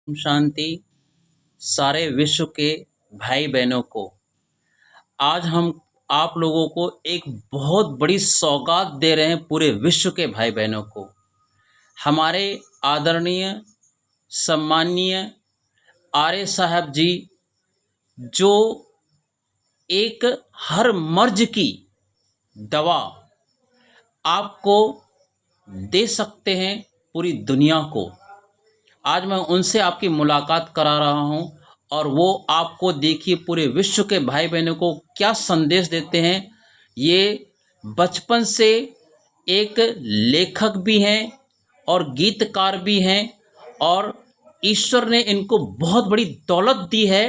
शांति सारे विश्व के भाई बहनों को। आज हम आप लोगों को एक बहुत बड़ी सौगात दे रहे हैं पूरे विश्व के भाई बहनों को। हमारे आदरणीय सम्माननीय आर्य साहब जी जो एक हर मर्ज की दवा आपको दे सकते हैं पूरी दुनिया को। आज मैं उनसे आपकी मुलाकात करा रहा हूं और वो आपको देखिए पूरे विश्व के भाई बहनों को क्या संदेश देते हैं। ये बचपन से एक लेखक भी हैं और गीतकार भी हैं और ईश्वर ने इनको बहुत बड़ी दौलत दी है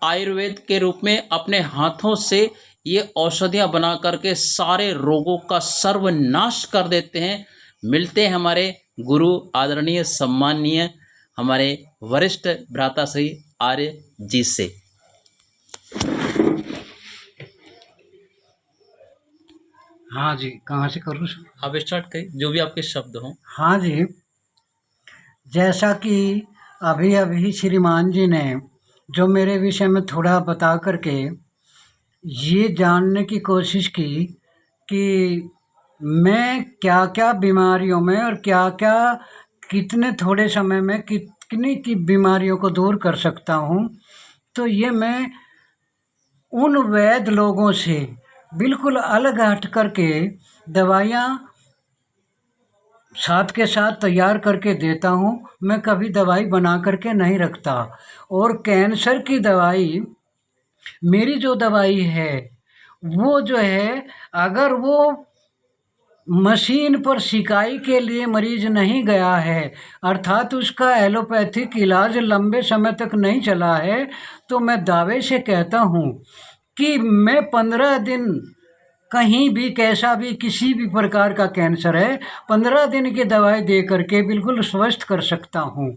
आयुर्वेद के रूप में। अपने हाथों से ये औषधियाँ बना करके सारे रोगों का सर्वनाश कर देते हैं। मिलते हैं हमारे गुरु आदरणीय सम्माननीय हमारे वरिष्ठ भ्राता श्री आर्य जी से। हाँ जी, कहाँ से करूँ? आप स्टार्ट करिए, जो भी आपके शब्द हों। हाँ जी, जैसा कि अभी अभी श्रीमान जी ने जो मेरे विषय में थोड़ा बता करके ये जानने की कोशिश की कि मैं क्या क्या बीमारियों में और क्या क्या कितने थोड़े समय में कितनी की बीमारियों को दूर कर सकता हूँ, तो ये मैं उन वैद्य लोगों से बिल्कुल अलग हट करके दवाइयाँ साथ के साथ तैयार करके देता हूँ। मैं कभी दवाई बना करके नहीं रखता। और कैंसर की दवाई, मेरी जो दवाई है वो जो है, अगर वो मशीन पर सिकाई के लिए मरीज नहीं गया है, अर्थात उसका एलोपैथिक इलाज लंबे समय तक नहीं चला है, तो मैं दावे से कहता हूँ कि मैं 15 दिन कहीं भी कैसा भी किसी भी प्रकार का कैंसर है 15 दिन की दवाई दे करके बिल्कुल स्वस्थ कर सकता हूँ।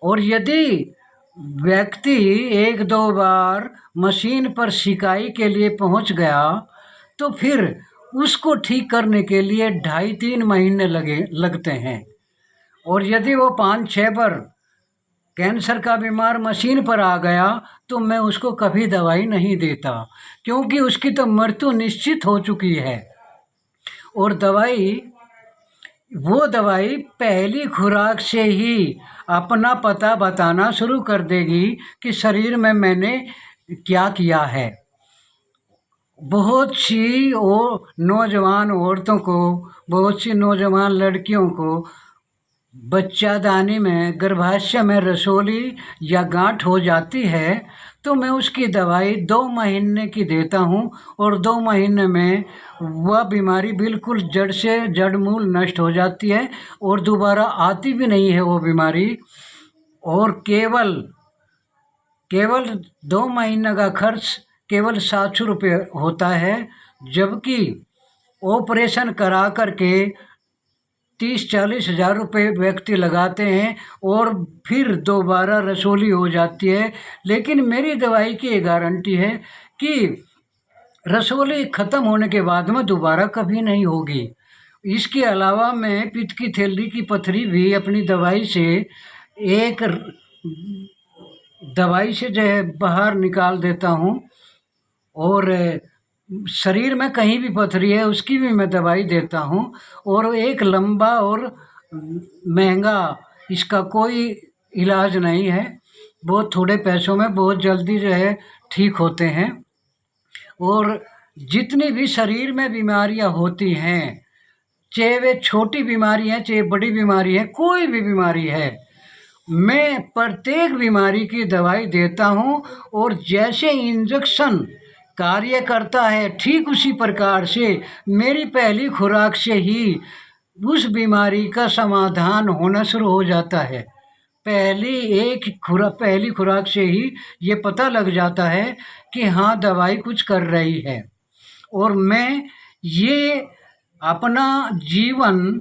और यदि व्यक्ति 1-2 बार मशीन पर सिकाई के लिए पहुँच गया तो फिर उसको ठीक करने के लिए 2.5-3 महीने लगते हैं। और यदि वो 5-6 बार कैंसर का बीमार मशीन पर आ गया तो मैं उसको कभी दवाई नहीं देता, क्योंकि उसकी तो मृत्यु निश्चित हो चुकी है। और वो दवाई पहली खुराक से ही अपना पता बताना शुरू कर देगी कि शरीर में मैंने क्या किया है। बहुत सी नौजवान औरतों को, बहुत सी नौजवान लड़कियों को बच्चादानी में गर्भाशय में रसोली या गांठ हो जाती है, तो मैं उसकी दवाई 2 महीने की देता हूँ और 2 महीने में वह बीमारी बिल्कुल जड़ से जड़ मूल नष्ट हो जाती है और दोबारा आती भी नहीं है वो बीमारी। और केवल 2 महीने का खर्च केवल 700 रुपये होता है, जबकि ऑपरेशन करा करके 30-40 हज़ार रुपये व्यक्ति लगाते हैं और फिर दोबारा रसोली हो जाती है। लेकिन मेरी दवाई की ये गारंटी है कि रसोली ख़त्म होने के बाद में दोबारा कभी नहीं होगी। इसके अलावा मैं पित्त की थैली की पथरी भी अपनी एक दवाई से जो है बाहर निकाल देता हूँ। और शरीर में कहीं भी पथरी है उसकी भी मैं दवाई देता हूँ। और एक लंबा और महंगा इसका कोई इलाज नहीं है, बहुत थोड़े पैसों में बहुत जल्दी जो है ठीक होते हैं। और जितनी भी शरीर में बीमारियां होती हैं, चाहे वे छोटी बीमारी हैं चाहे बड़ी बीमारी है, कोई भी बीमारी है, मैं प्रत्येक बीमारी की दवाई देता हूँ। और जैसे इंजेक्शन कार्य करता है ठीक उसी प्रकार से मेरी पहली खुराक से ही उस बीमारी का समाधान होना शुरू हो जाता है। पहली खुराक से ही ये पता लग जाता है कि हाँ दवाई कुछ कर रही है। और मैं ये अपना जीवन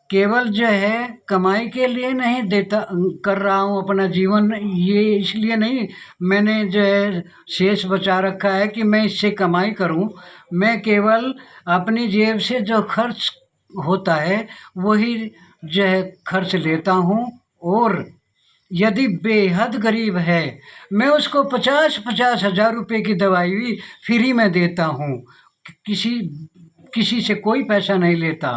केवल जो है कमाई के लिए नहीं देता कर रहा हूँ। अपना जीवन ये इसलिए नहीं मैंने जो है शेष बचा रखा है कि मैं इससे कमाई करूँ। मैं केवल अपनी जेब से जो खर्च होता है वही जो है खर्च लेता हूँ। और यदि बेहद गरीब है, मैं उसको 50-50 हज़ार रुपये की दवाई भी फ्री में देता हूँ। किसी किसी से कोई पैसा नहीं लेता,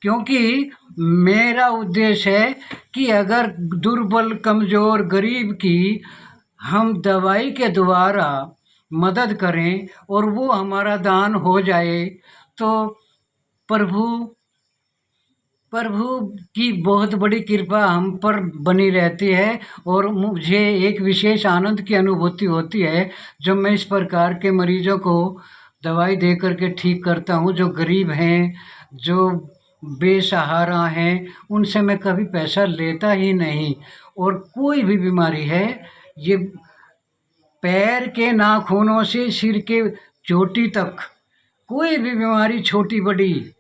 क्योंकि मेरा उद्देश्य है कि अगर दुर्बल, कमज़ोर, गरीब की हम दवाई के द्वारा मदद करें और वो हमारा दान हो जाए, तो प्रभु प्रभु की बहुत बड़ी कृपा हम पर बनी रहती है। और मुझे एक विशेष आनंद की अनुभूति होती है जब मैं इस प्रकार के मरीजों को दवाई दे करके ठीक करता हूँ। जो गरीब हैं, जो बेसहारा हैं, उनसे मैं कभी पैसा लेता ही नहीं। और कोई भी बीमारी है, ये पैर के नाखूनों से सिर के चोटी तक, कोई भी बीमारी छोटी बड़ी,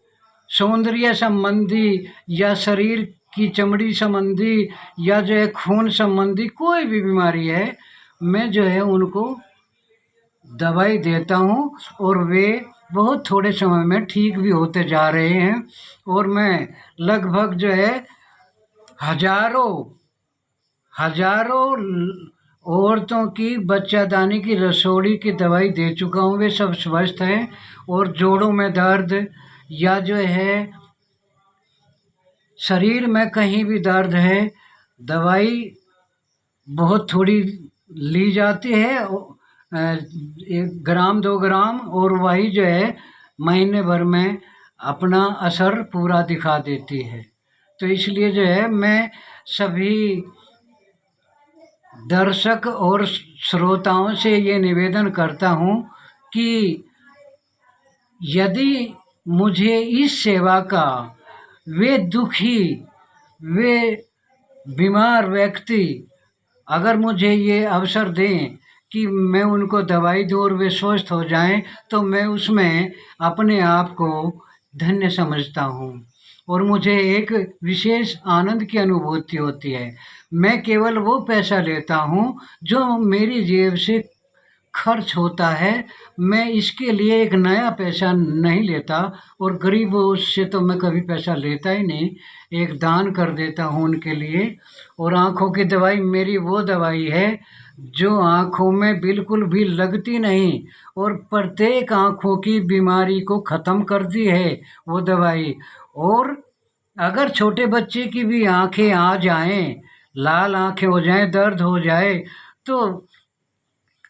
सौंदर्य संबंधी या शरीर की चमड़ी संबंधी या जो है खून संबंधी कोई भी बीमारी है, मैं जो है उनको दवाई देता हूँ और वे बहुत थोड़े समय में ठीक भी होते जा रहे हैं। और मैं लगभग जो है हजारों हजारों औरतों की बच्चादानी की रसोड़ी की दवाई दे चुका हूँ। वे सब स्वस्थ हैं। और जोड़ों में दर्द या जो है शरीर में कहीं भी दर्द है, दवाई बहुत थोड़ी ली जाती है, 1 ग्राम 2 ग्राम, और वही जो है महीने भर में अपना असर पूरा दिखा देती है। तो इसलिए जो है मैं सभी दर्शक और श्रोताओं से ये निवेदन करता हूँ कि यदि मुझे इस सेवा का वे दुखी, वे बीमार व्यक्ति अगर मुझे ये अवसर दें कि मैं उनको दवाई दूँ और वे स्वस्थ हो जाएं, तो मैं उसमें अपने आप को धन्य समझता हूँ और मुझे एक विशेष आनंद की अनुभूति होती है। मैं केवल वो पैसा लेता हूँ जो मेरी जेब से खर्च होता है। मैं इसके लिए एक नया पैसा नहीं लेता और गरीबों से तो मैं कभी पैसा लेता ही नहीं, एक दान कर देता हूँ उनके लिए। और आँखों की दवाई मेरी वो दवाई है जो आँखों में बिल्कुल भी लगती नहीं और प्रत्येक आँखों की बीमारी को ख़त्म करती है वो दवाई। और अगर छोटे बच्चे की भी आँखें आ जाएं, लाल आँखें हो जाएं, दर्द हो जाए, तो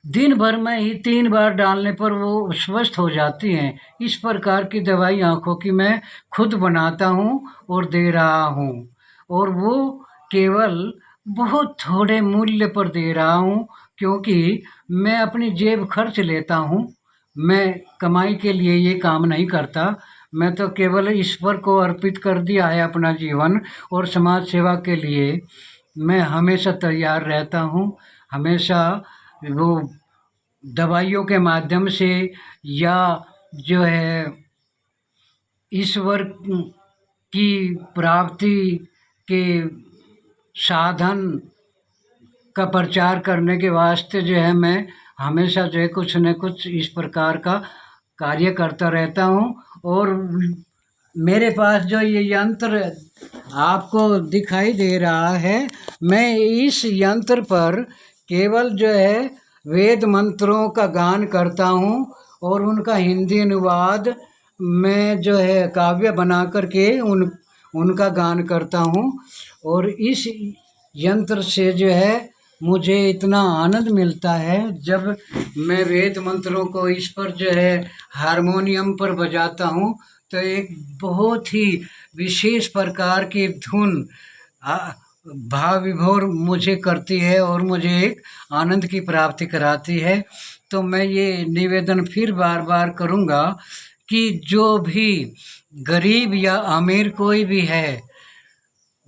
दिन भर में ही 3 बार डालने पर वो स्वस्थ हो जाती हैं। इस प्रकार की दवाई आँखों की मैं खुद बनाता हूँ और दे रहा हूँ, और वो केवल बहुत थोड़े मूल्य पर दे रहा हूँ, क्योंकि मैं अपनी जेब खर्च लेता हूँ। मैं कमाई के लिए ये काम नहीं करता। मैं तो केवल ईश्वर को अर्पित कर दिया है अपना जीवन, और समाज सेवा के लिए मैं हमेशा तैयार रहता हूँ। हमेशा वो दवाइयों के माध्यम से या जो है ईश्वर की प्राप्ति के साधन का प्रचार करने के वास्ते जो है मैं हमेशा जो है कुछ न कुछ इस प्रकार का कार्य करता रहता हूँ। और मेरे पास जो ये यंत्र आपको दिखाई दे रहा है, मैं इस यंत्र पर केवल जो है वेद मंत्रों का गान करता हूँ और उनका हिंदी अनुवाद मैं जो है काव्य बना करके उनका गान करता हूँ। और इस यंत्र से जो है मुझे इतना आनंद मिलता है जब मैं वेद मंत्रों को इस पर जो है हारमोनियम पर बजाता हूँ, तो एक बहुत ही विशेष प्रकार की धुन भाव विभोर मुझे करती है और मुझे एक आनंद की प्राप्ति कराती है। तो मैं ये निवेदन फिर बार बार करूँगा कि जो भी गरीब या अमीर कोई भी है,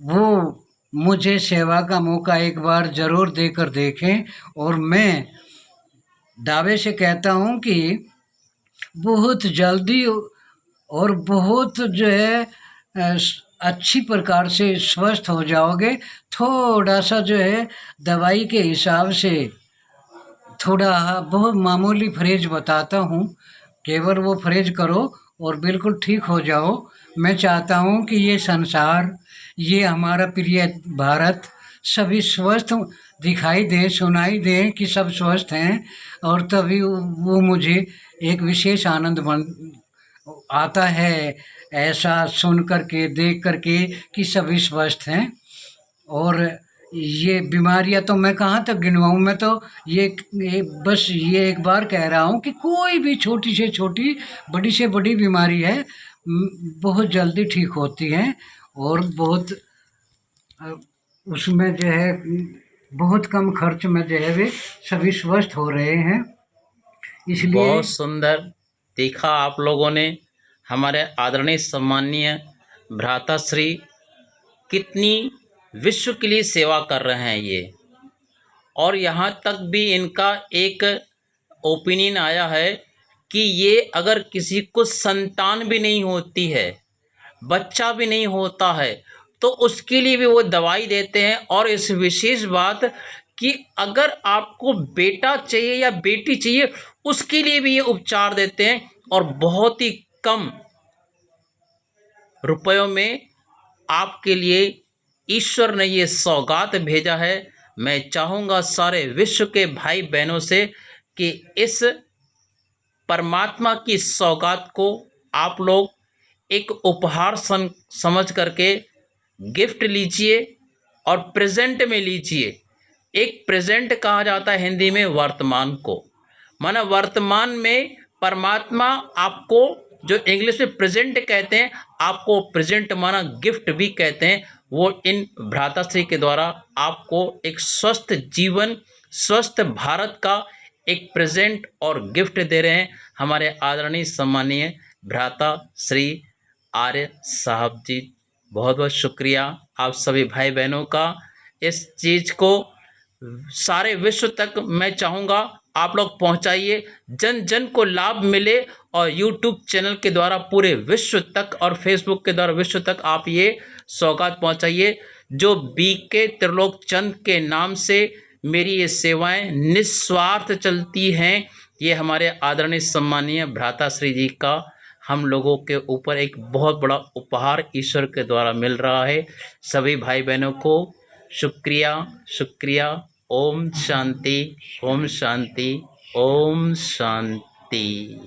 वो मुझे सेवा का मौका एक बार ज़रूर देकर देखें। और मैं दावे से कहता हूँ कि बहुत जल्दी और बहुत जो है अच्छी प्रकार से स्वस्थ हो जाओगे। थोड़ा सा जो है दवाई के हिसाब से थोड़ा बहुत मामूली फ्रेज बताता हूँ, केवल वो फ्रेज करो और बिल्कुल ठीक हो जाओ। मैं चाहता हूँ कि ये संसार, ये हमारा प्रिय भारत सभी स्वस्थ दिखाई दें, सुनाई दें कि सब स्वस्थ हैं, और तभी वो मुझे एक विशेष आनंद बन आता है, ऐसा सुन कर के, देख कर के कि सभी स्वस्थ हैं। और ये बीमारियां तो मैं कहाँ तक गिनवाऊँ, मैं तो बस ये एक बार कह रहा हूँ कि कोई भी छोटी से छोटी, बड़ी से बड़ी बीमारी है, बहुत जल्दी ठीक होती है, और बहुत उसमें जो है बहुत कम खर्च में जो है वे सभी स्वस्थ हो रहे हैं, इसलिए। बहुत सुंदर देखा आप लोगों ने। हमारे आदरणीय सम्माननीय भ्राताश्री कितनी विश्व के लिए सेवा कर रहे हैं ये, और यहाँ तक भी इनका एक ओपिनियन आया है कि ये अगर किसी को संतान भी नहीं होती है, बच्चा भी नहीं होता है, तो उसके लिए भी वो दवाई देते हैं। और इस विशेष बात कि अगर आपको बेटा चाहिए या बेटी चाहिए, उसके लिए भी ये उपचार देते हैं, और बहुत ही कम रुपयों में आपके लिए ईश्वर ने ये सौगात भेजा है। मैं चाहूँगा सारे विश्व के भाई बहनों से कि इस परमात्मा की सौगात को आप लोग एक उपहार समझ करके गिफ्ट लीजिए और प्रेजेंट में लीजिए। एक प्रेजेंट कहा जाता है हिंदी में वर्तमान को, माना वर्तमान में परमात्मा आपको, जो इंग्लिश में प्रेजेंट कहते हैं, आपको प्रेजेंट माना गिफ्ट भी कहते हैं। वो इन भ्राताश्री के द्वारा आपको एक स्वस्थ जीवन, स्वस्थ भारत का एक प्रेजेंट और गिफ्ट दे रहे हैं हमारे आदरणीय सम्मानीय भ्राता श्री आर्य साहब जी। बहुत बहुत शुक्रिया आप सभी भाई बहनों का। इस चीज़ को सारे विश्व तक मैं चाहूँगा आप लोग पहुँचाइए, जन जन को लाभ मिले, और यूट्यूब चैनल के द्वारा पूरे विश्व तक और फेसबुक के द्वारा विश्व तक आप ये सौगात पहुँचाइए। जो बीके त्रिलोक चंद के नाम से मेरी ये सेवाएं निस्वार्थ चलती हैं, ये हमारे आदरणीय सम्मानीय भ्राताश्री जी का हम लोगों के ऊपर एक बहुत बड़ा उपहार ईश्वर के द्वारा मिल रहा है। सभी भाई बहनों को शुक्रिया, शुक्रिया। ओम शांति, ओम शांति, ओम शांति।